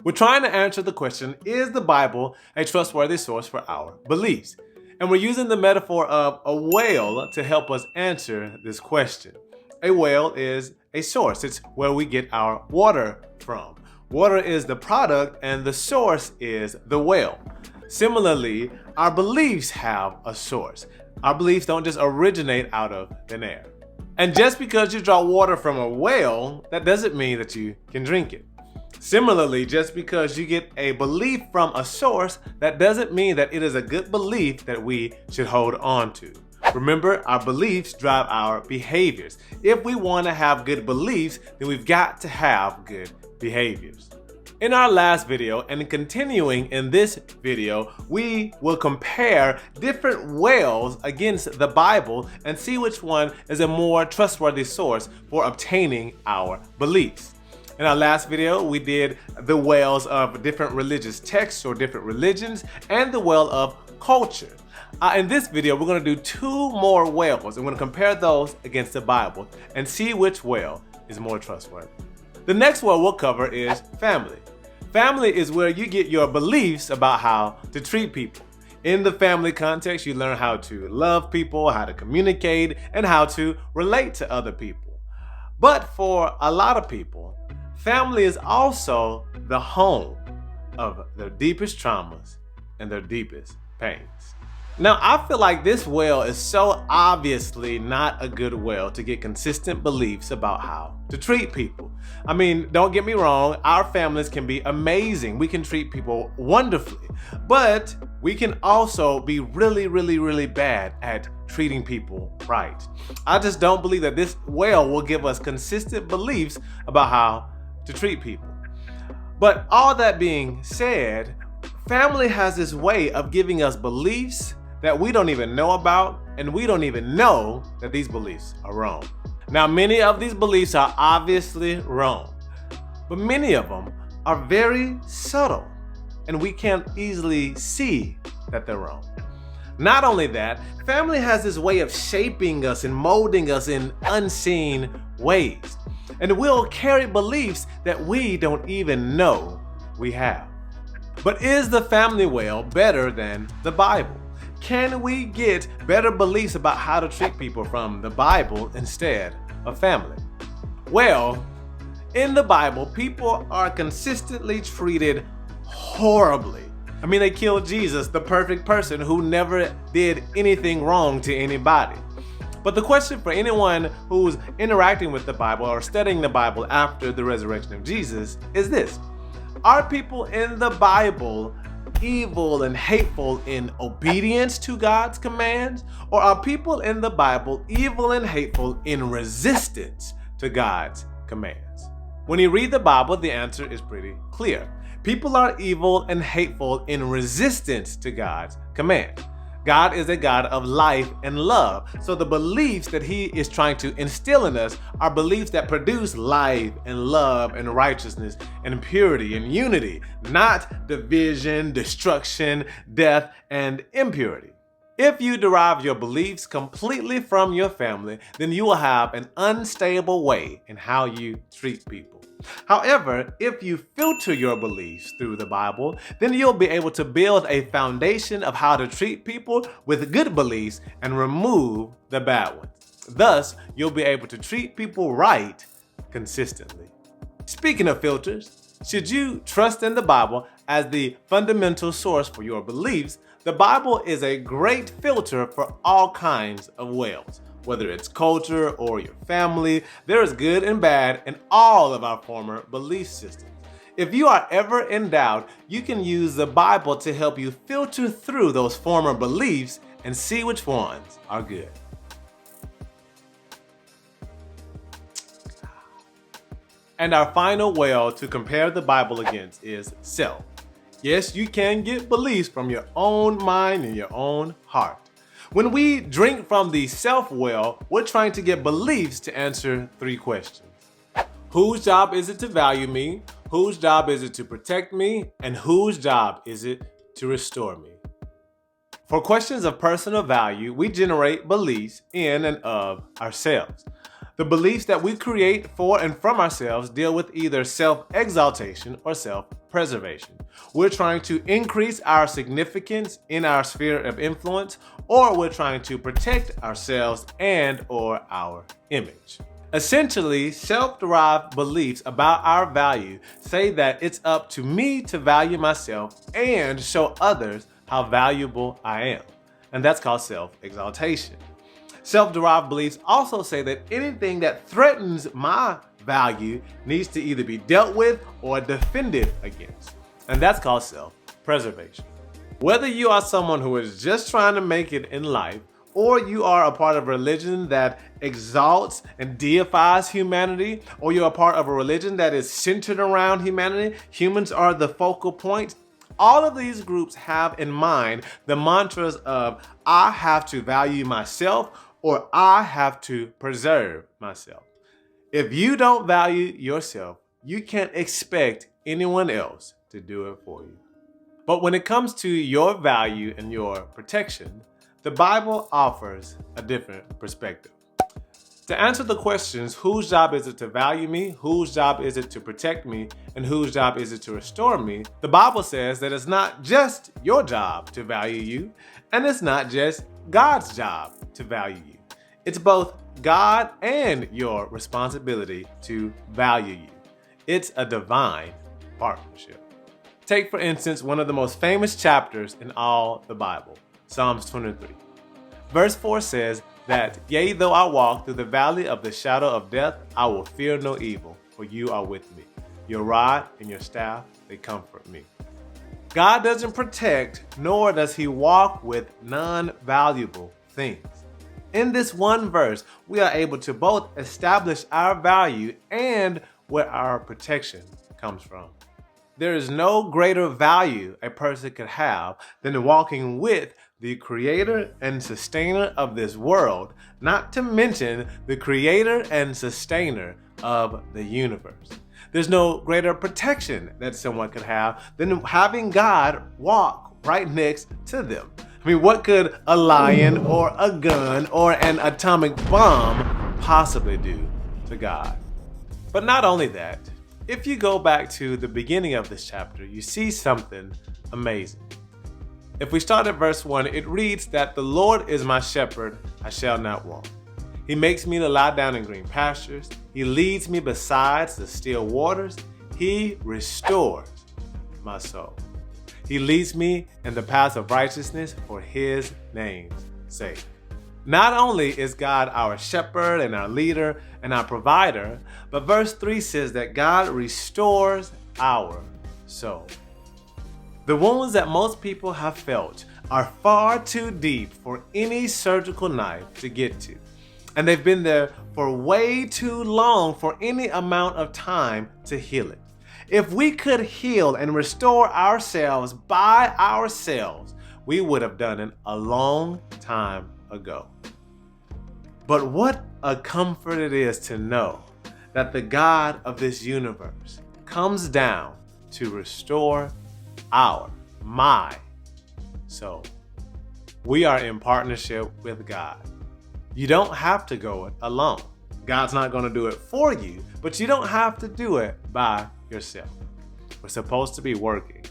We're trying to answer the question, is the Bible a trustworthy source for our beliefs? And we're using the metaphor of a well to help us answer this question. A well is a source. It's where we get our water from. Water is the product and the source is the well. Similarly, our beliefs have a source. Our beliefs don't just originate out of thin air. And just because you draw water from a well, that doesn't mean that you can drink it. Similarly, just because you get a belief from a source, that doesn't mean that it is a good belief that we should hold on to. Remember, our beliefs drive our behaviors. If we want to have good beliefs, then we've got to have good behaviors. In our last video and continuing in this video, we will compare different wells against the Bible and see which one is a more trustworthy source for obtaining our beliefs. In our last video, we did the wells of different religious texts or different religions and the well of culture. In this video, we're going to do two more wells and we're going to compare those against the Bible and see which well is more trustworthy. The next well we'll cover is family. Family is where you get your beliefs about how to treat people. In the family context, you learn how to love people, how to communicate, and how to relate to other people. But for a lot of people, family is also the home of their deepest traumas and their deepest pains. Now, I feel like this well is so obviously not a good well to get consistent beliefs about how to treat people. I mean, don't get me wrong, our families can be amazing. We can treat people wonderfully, but we can also be really bad at treating people right. I just don't believe that this well will give us consistent beliefs about how to treat people. But all that being said, family has this way of giving us beliefs that we don't even know about, and we don't even know that these beliefs are wrong. Now, many of these beliefs are obviously wrong, but many of them are very subtle, and we can't easily see that they're wrong. Not only that, family has this way of shaping us and molding us in unseen ways, and we'll carry beliefs that we don't even know we have. But is the family well better than the Bible? Can we get better beliefs about how to treat people from the Bible instead of family? Well, in the Bible, people are consistently treated horribly. I mean, they killed Jesus, the perfect person who never did anything wrong to anybody. But the question for anyone who's interacting with the Bible or studying the Bible after the resurrection of Jesus is this: are people in the Bible evil and hateful in obedience to God's commands, or are people in the Bible evil and hateful in resistance to God's commands? When you read the Bible, the answer is pretty clear. People are evil and hateful in resistance to God's command. God is a God of life and love, so the beliefs that He is trying to instill in us are beliefs that produce life and love and righteousness and purity and unity, not division, destruction, death, and impurity. If you derive your beliefs completely from your family, then you will have an unstable way in how you treat people. However, if you filter your beliefs through the Bible, then you'll be able to build a foundation of how to treat people with good beliefs and remove the bad ones. Thus, you'll be able to treat people right consistently. Speaking of filters, should you trust in the Bible as the fundamental source for your beliefs, the Bible is a great filter for all kinds of wells. Whether it's culture or your family, there is good and bad in all of our former belief systems. If you are ever in doubt, you can use the Bible to help you filter through those former beliefs and see which ones are good. And our final well to compare the Bible against is self. Yes, you can get beliefs from your own mind and your own heart. When we drink from the self well, we're trying to get beliefs to answer three questions. Whose job is it to value me? Whose job is it to protect me? And whose job is it to restore me? For questions of personal value, we generate beliefs in and of ourselves. The beliefs that we create for and from ourselves deal with either self-exaltation or self-preservation. We're trying to increase our significance in our sphere of influence, or we're trying to protect ourselves and or our image. Essentially, self-derived beliefs about our value say that it's up to me to value myself and show others how valuable I am. And that's called self-exaltation. Self-derived beliefs also say that anything that threatens my value needs to either be dealt with or defended against. And that's called self-preservation. Whether you are someone who is just trying to make it in life, or you are a part of a religion that exalts and deifies humanity, or you're a part of a religion that is centered around humanity, humans are the focal point. All of these groups have in mind the mantras of I have to value myself or I have to preserve myself. If you don't value yourself, you can't expect anyone else to do it for you. But when it comes to your value and your protection, the Bible offers a different perspective. To answer the questions, whose job is it to value me, whose job is it to protect me, and whose job is it to restore me, the Bible says that it's not just your job to value you, and it's not just God's job to value you. It's both God and your responsibility to value you. It's a divine partnership. Take, for instance, one of the most famous chapters in all the Bible, Psalms 23. Verse 4 says that, "Yea, though I walk through the valley of the shadow of death, I will fear no evil, for you are with me. Your rod and your staff, they comfort me." God doesn't protect, nor does he walk with non-valuable things. In this one verse, we are able to both establish our value and where our protection comes from. There is no greater value a person could have than walking with the creator and sustainer of this world, not to mention the creator and sustainer of the universe. There's no greater protection that someone could have than having God walk right next to them. I mean, what could a lion or a gun or an atomic bomb possibly do to God? But not only that, if you go back to the beginning of this chapter, you see something amazing. If we start at verse 1, it reads that the Lord is my shepherd, I shall not want. He makes me to lie down in green pastures. He leads me beside the still waters. He restores my soul. He leads me in the paths of righteousness for his name's sake. Not only is God our shepherd and our leader and our provider, but verse 3 says that God restores our soul. The wounds that most people have felt are far too deep for any surgical knife to get to. And they've been there for way too long for any amount of time to heal it. If we could heal and restore ourselves by ourselves, we would have done it a long time ago. But what a comfort it is to know that the God of this universe comes down to restore my soul. We are in partnership with God. You don't have to go it alone. God's not going to do it for you, but you don't have to do it by yourself. We're supposed to be working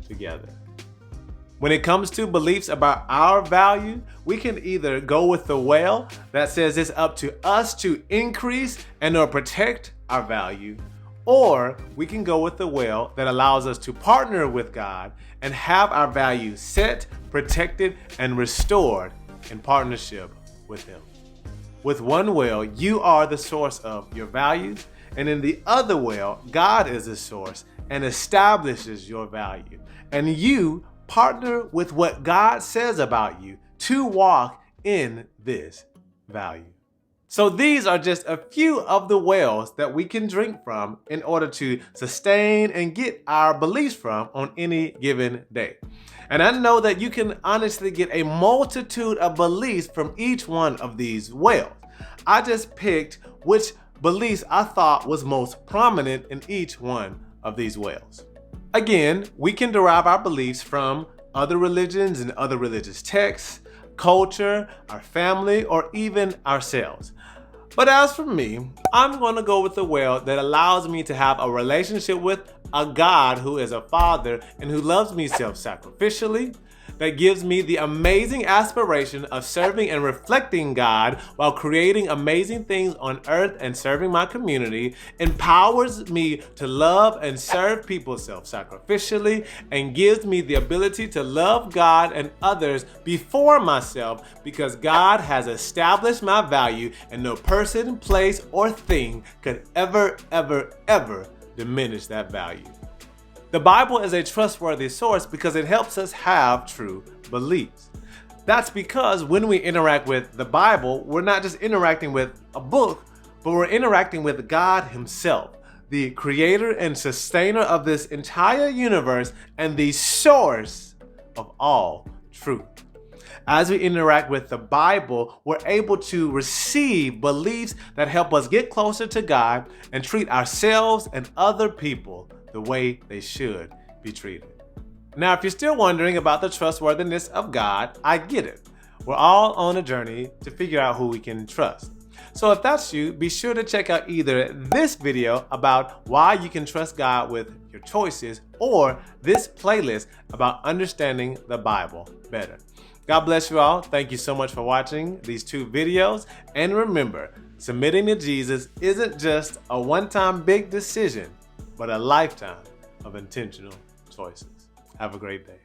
together. When it comes to beliefs about our value, we can either go with the well that says it's up to us to increase and or protect our value, or we can go with the well that allows us to partner with God and have our value set, protected, and restored in partnership with him. With one well, you are the source of your values, and in the other well, God is the source and establishes your value. And you partner with what God says about you to walk in this value. So these are just a few of the wells that we can drink from in order to sustain and get our beliefs from on any given day. And I know that you can honestly get a multitude of beliefs from each one of these wells. I just picked which beliefs I thought was most prominent in each one of these wells. Again, we can derive our beliefs from other religions and other religious texts, culture, our family, or even ourselves. But as for me, I'm going to go with the well that allows me to have a relationship with a God who is a father and who loves me self-sacrificially, that gives me the amazing aspiration of serving and reflecting God while creating amazing things on earth and serving my community, empowers me to love and serve people self-sacrificially, and gives me the ability to love God and others before myself because God has established my value and no person, place, or thing could ever diminish that value. The Bible is a trustworthy source because it helps us have true beliefs. That's because when we interact with the Bible, we're not just interacting with a book, but we're interacting with God Himself, the creator and sustainer of this entire universe and the source of all truth. As we interact with the Bible, we're able to receive beliefs that help us get closer to God and treat ourselves and other people the way they should be treated. Now, if you're still wondering about the trustworthiness of God, I get it. We're all on a journey to figure out who we can trust. So if that's you, be sure to check out either this video about why you can trust God with your choices or this playlist about understanding the Bible better. God bless you all. Thank you so much for watching these 2 videos. And remember, submitting to Jesus isn't just a one-time big decision, but a lifetime of intentional choices. Have a great day.